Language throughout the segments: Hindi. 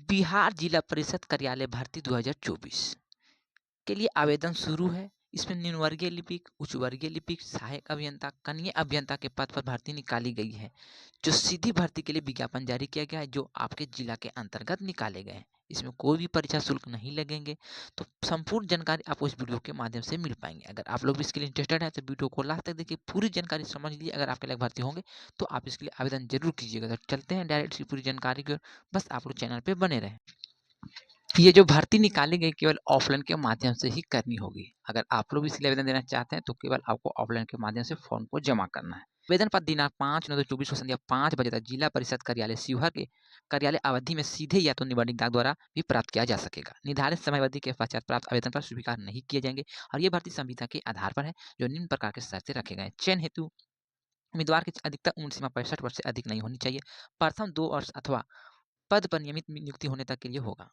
बिहार जिला परिषद कार्यालय भर्ती 2024 के लिए आवेदन शुरू है। इसमें निम्न वर्गीय लिपिक, उच्च वर्गीय लिपिक, सहायक अभियंता, कनीय अभियंता के पद पर भर्ती निकाली गई है। जो सीधी भर्ती के लिए विज्ञापन जारी किया गया है, जो आपके जिला के अंतर्गत निकाले गए हैं। इसमें कोई भी परीक्षा शुल्क नहीं लगेंगे। तो संपूर्ण जानकारी आपको इस वीडियो के माध्यम से मिल पाएंगे। अगर आप लोग भी इसके लिए इंटरेस्टेड हैं तो वीडियो को लास्ट तक देखिए, पूरी जानकारी समझ लीजिए। अगर आपके लिए भर्ती होंगे तो आप इसके लिए आवेदन जरूर कीजिएगा। तो चलते हैं डायरेक्ट इसकी पूरी जानकारी की ओर। बस आप लोग चैनल पर बने रहें। ये जो भर्ती निकाली गई केवल ऑफलाइन के माध्यम से ही करनी होगी। अगर आप लोग इसके लिए आवेदन देना चाहते हैं तो केवल आपको ऑफलाइन के माध्यम से फॉर्म को जमा करना है। आवेदन पत्र दिनांक 5/9/2024 को संध्या 5 बजे तक जिला परिषद कार्यालय शिवहर के कार्यालय अवधि में सीधे या तो निबंधित डाक द्वारा भी प्राप्त किया जा सकेगा। निर्धारित समय अवधि के पश्चात प्राप्त आवेदन पर स्वीकार नहीं किए जाएंगे और ये भर्ती संविदा के आधार पर है, जो निम्न प्रकार के शर्तें रखे गए। चयन हेतु उम्मीदवार की अधिकतम उम्र सीमा 65 वर्ष से अधिक नहीं होनी चाहिए। प्रथम 2 वर्ष अथवा पद पर नियमित नियुक्ति होने तक के लिए होगा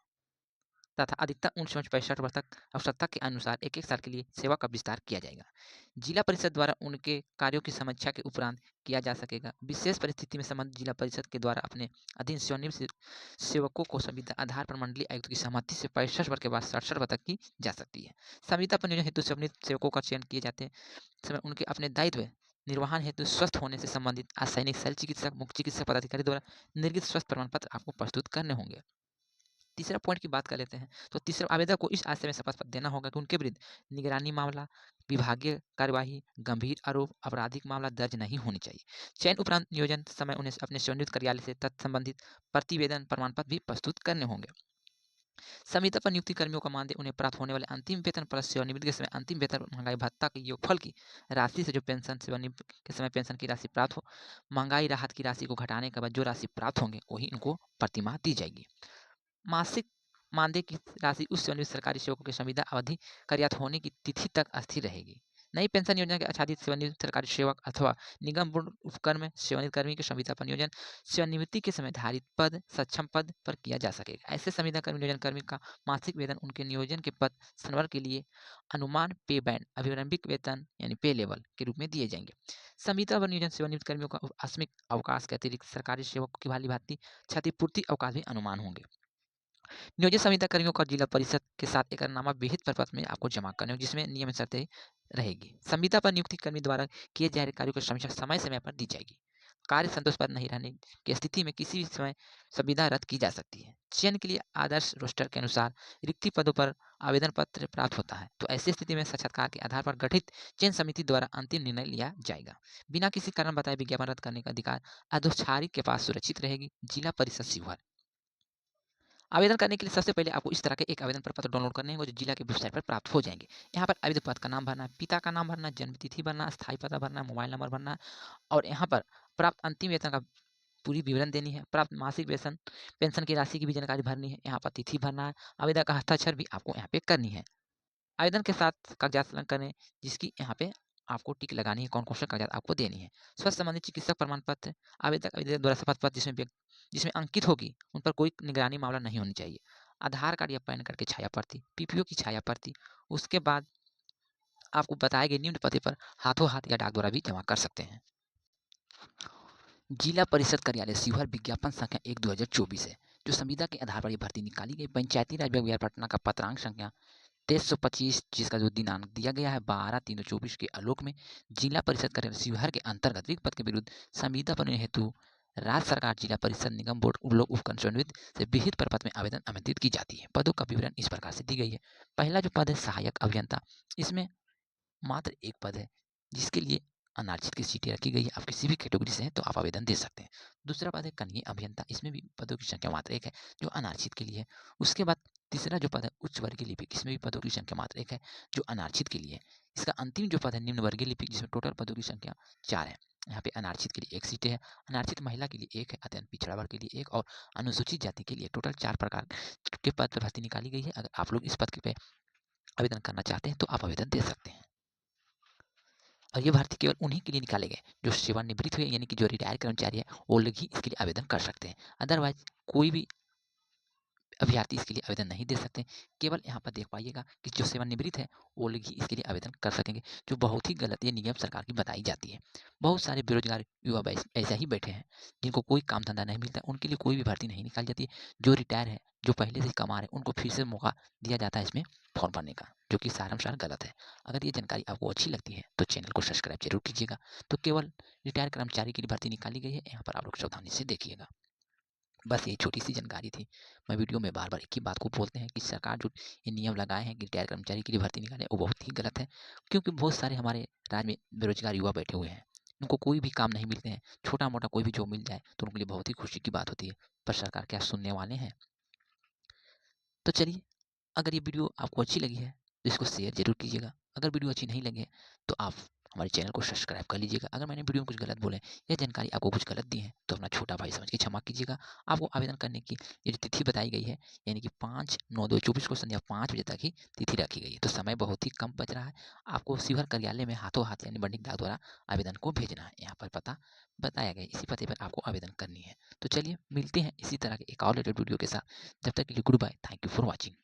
तथा अधिकतम उम्र 65 वर्ष तक आवश्यकता के अनुसार 1-1 साल के लिए सेवा का विस्तार किया जाएगा। जिला परिषद द्वारा उनके कार्यों की समीक्षा के उपरांत किया जा सकेगा। विशेष परिस्थिति में संबंधित जिला परिषद के द्वारा अपने अधीन सेवानिवृत्त सेवकों को संविदा आधार पर मंडलीय आयुक्त की सहमति से 65 वर्ष के बाद 67 वर्ष तक की जा सकती है। संविदा पर नियोजन हेतु सेवानिवृत्त सेवकों का चयन किए जाते समय उनके अपने दायित्व निर्वहन हेतु स्वस्थ होने से संबंधित असैनिक शल्य चिकित्सक, मुख्य चिकित्सक पदाधिकारी द्वारा निर्गत स्वास्थ्य प्रमाण पत्र आपको प्रस्तुत करने होंगे। तीसरा पॉइंट की बात कर लेते हैं। तो तीसरा, आवेदक को इस आशय में शपथ पत्र देना होगा कि उनके विरुद्ध निगरानी मामला, विभागीय कार्यवाही, गंभीर आरोप, आपराधिक मामला दर्ज नहीं होनी चाहिए। चयन उपरांत नियोजन समय उन्हें अपने सेवानिवृत्त कार्यालय से तत्संबंधित प्रतिवेदन प्रमाण पत्र भी प्रस्तुत करने होंगे। संविदा पर नियुक्ति कर्मियों का मानदेय उन्हें प्राप्त होने वाले अंतिम वेतन प्लस सेवानिवृत्ति के समय अंतिम वेतन महंगाई भत्ता के योगफल की राशि से जो पेंशन सेवानिवृत्ति के समय पेंशन की राशि प्राप्त हो, महंगाई राहत की राशि को घटाने के बाद जो राशि प्राप्त होंगे वही इनको प्रतिमाह दी जाएगी। मासिक मानदेय की राशि उस सेवानिवृत्त सरकारी सेवकों की संविदा अवधि कार्यरत होने की तिथि तक अस्थिर रहेगी। नई पेंशन योजना के आच्छादित सेवानिवृत्त सरकारी सेवक अथवा निगम बोर्ड उपक्रम सेवानिवृत्त कर्मी की संविदा पर नियोजन सेवानिवृत्ति के समय धारित पद सक्षम पद पर किया जा सकेगा। ऐसे संविदा कर्मी नियोजन कर्मी का मासिक वेतन उनके नियोजन के पद संवर्ग के लिए अनुमान पे बैंड अभिलंबित वेतन यानी पे लेवल के रूप में दिए जाएंगे। संविदा पर नियोजन सेवानिवृत्त कर्मियों का आकस्मिक अवकाश के अतिरिक्त सरकारी सेवकों की भाली भांति क्षतिपूर्ति अवकाश भी अनुमान होंगे। नियोजित संविदा कर्मियों का जिला परिषद के साथ एकरनामा विहित प्रपत्र में आपको जमा करने होंगे, जिसमें नियमित शर्तें रहेगी। संविदा पर नियुक्ति कर्मी द्वारा किए जा रहे कार्यों की समीक्षा समय समय पर दी जाएगी। कार्य संतोषप्रद नहीं रहने की स्थिति में किसी भी समय संविदा रद्द की जा सकती है। चयन के लिए आदर्श रोस्टर के अनुसार रिक्ति पदों पर आवेदन पत्र प्राप्त होता है, तो ऐसी स्थिति में साक्षात्कार के आधार पर गठित चयन समिति द्वारा अंतिम निर्णय लिया जाएगा। बिना किसी कारण बताए विज्ञापन रद्द करने का अधिकार अधोक्षारित के पास सुरक्षित रहेगी। जिला परिषद शिवहर। आवेदन करने के लिए सबसे पहले आपको इस तरह के एक आवेदन पत्र डाउनलोड करने होंगे, जो जिला के वेबसाइट पर प्राप्त हो जाएंगे। यहाँ पर आवेदक पद का नाम भरना है, पिता का नाम भरना, जन्मतिथि भरना, स्थायी पता भरना, मोबाइल नंबर भरना और यहाँ पर प्राप्त अंतिम वेतन का पूरी विवरण देनी है। प्राप्त मासिक वेतन पेंशन की राशि की भी जानकारी भरनी है। यहाँ पर तिथि भरना है। आवेदक का हस्ताक्षर भी आपको यहाँ पे करनी है। आवेदन के साथ कागजात संलग्न करें, जिसकी यहाँ पे आपको टिक लगानी है, कौन कौन से कागजात आपको देनी है। स्वास्थ्य संबंधित चिकित्सक प्रमाण पत्र, आवेदक द्वारा शपथ पत्र जिसमें अंकित होगी, उन पर कोई निगरानी मामला नहीं होनी चाहिए। आधार कार्ड या पैन कार्ड की छाया प्रति, पीपीओ की छाया प्रति। उसके बाद आपको बताए गए निम्न पते पर हाथों हाथ या डाक द्वारा भी जमा कर सकते हैं। जिला परिषद कार्यालय शिवहर विज्ञापन संख्या 1/2024 है, जो संविदा के आधार पर यह भर्ती निकाली गई। पंचायती राज विभाग पटना का पत्रांक संख्या 2325, जिसका जो दिनांक दिया गया है 12/3/24 के आलोक में जिला परिषद कार्यालय शिवहर के अंतर्गत रिक्त पद के विरुद्ध संविदा पर हेतु राज्य सरकार जिला परिषद निगम बोर्ड लोक उपखंड समन्वित से विहित प्रपत्र में आवेदन आमंत्रित की जाती है। पदों का विवरण इस प्रकार से दी गई है। पहला जो पद है सहायक अभियंता, इसमें मात्र एक पद है, जिसके लिए अनारक्षित की सीटें रखी गई है। आप किसी भी कैटेगरी से हैं तो आप आवेदन दे सकते हैं। दूसरा पद है कनीय अभियंता, इसमें भी पदों की संख्या मात्र एक है, जो अनारक्षित के लिए है। उसके बाद तीसरा जो पद है उच्च वर्गीय लिपिक, इसमें भी पदों की संख्या मात्र एक है, जो अनारक्षित के लिए है। इसका अंतिम जो पद है निम्न वर्गीय लिपिक, जिसमें टोटल पदों की संख्या 4 है। यहाँ पे अनारक्षित के लिए एक सीटें है, अनारक्षित महिला के लिए एक है, अत्यंत पिछड़ा वर्ग के लिए एक और अनुसूचित जाति के लिए टोटल 4 प्रकार के पद पर भर्ती निकाली गई है। अगर आप लोग इस पद पे आवेदन करना चाहते हैं तो आप आवेदन दे सकते हैं। और ये भर्ती केवल उन्हीं के लिए निकाले गए जो सेवानिवृत्त हुए, यानी कि जो रिटायर कर्मचारी है, वो लोग ही इसके लिए आवेदन कर सकते हैं। अदरवाइज कोई भी अभ्यर्थी इसके लिए आवेदन नहीं दे सकते। केवल यहाँ पर देख पाइएगा कि जो सेवानिवृत्त है वो लोग ही इसके लिए आवेदन कर सकेंगे, जो बहुत ही गलत ये नियम सरकार की बताई जाती है। बहुत सारे बेरोजगार युवा ऐसा ही बैठे हैं जिनको कोई काम धंधा नहीं मिलता, उनके लिए कोई भी भर्ती नहीं निकाली जाती है। जो रिटायर है, जो पहले से कमा रहे हैं, उनको फिर से मौका दिया जाता है इसमें फॉर्म भरने का, जो कि सारांशार गलत है। अगर ये जानकारी आपको अच्छी लगती है तो चैनल को सब्सक्राइब जरूर कीजिएगा। तो केवल रिटायर कर्मचारी के लिए भर्ती निकाली गई है, यहाँ पर आप लोग सावधानी से देखिएगा। बस यही छोटी सी जानकारी थी। मैं वीडियो में बार बार एक ही बात को बोलते हैं कि सरकार जो ये नियम लगाए हैं कि रिटायर कर्मचारी के लिए भर्ती निकाले, वो बहुत ही गलत है, क्योंकि बहुत सारे हमारे राज्य में बेरोजगार युवा बैठे हुए हैं, उनको कोई भी काम नहीं मिलते हैं। छोटा मोटा कोई भी जॉब मिल जाए तो उनके लिए बहुत ही खुशी की बात होती है, पर सरकार क्या सुनने वाले हैं। तो चलिए, अगर ये वीडियो आपको अच्छी लगी है तो इसको शेयर ज़रूर कीजिएगा। अगर वीडियो अच्छी नहीं लगी है तो आप हमारे चैनल को सब्सक्राइब कर लीजिएगा। अगर मैंने वीडियो में कुछ गलत बोले या जानकारी आपको कुछ गलत दी है तो अपना छोटा भाई समझ के क्षमा कीजिएगा। आपको आवेदन करने की ये जो तिथि बताई गई है, यानी कि 5/9/2024 को संध्या 5 बजे तक ही तिथि रखी गई है, तो समय बहुत ही कम बच रहा है। आपको शिवहर कार्यालय में हाथों हाथ यानी बंडिक डाक द्वारा आवेदन को भेजना है। यहाँ पर पता बताया गया है, इसी पते पर आपको आवेदन करनी है। तो चलिए, मिलते हैं इसी तरह के एक और लेटेस्ट वीडियो के साथ। जब तक के लिए good bye, thank you for watching.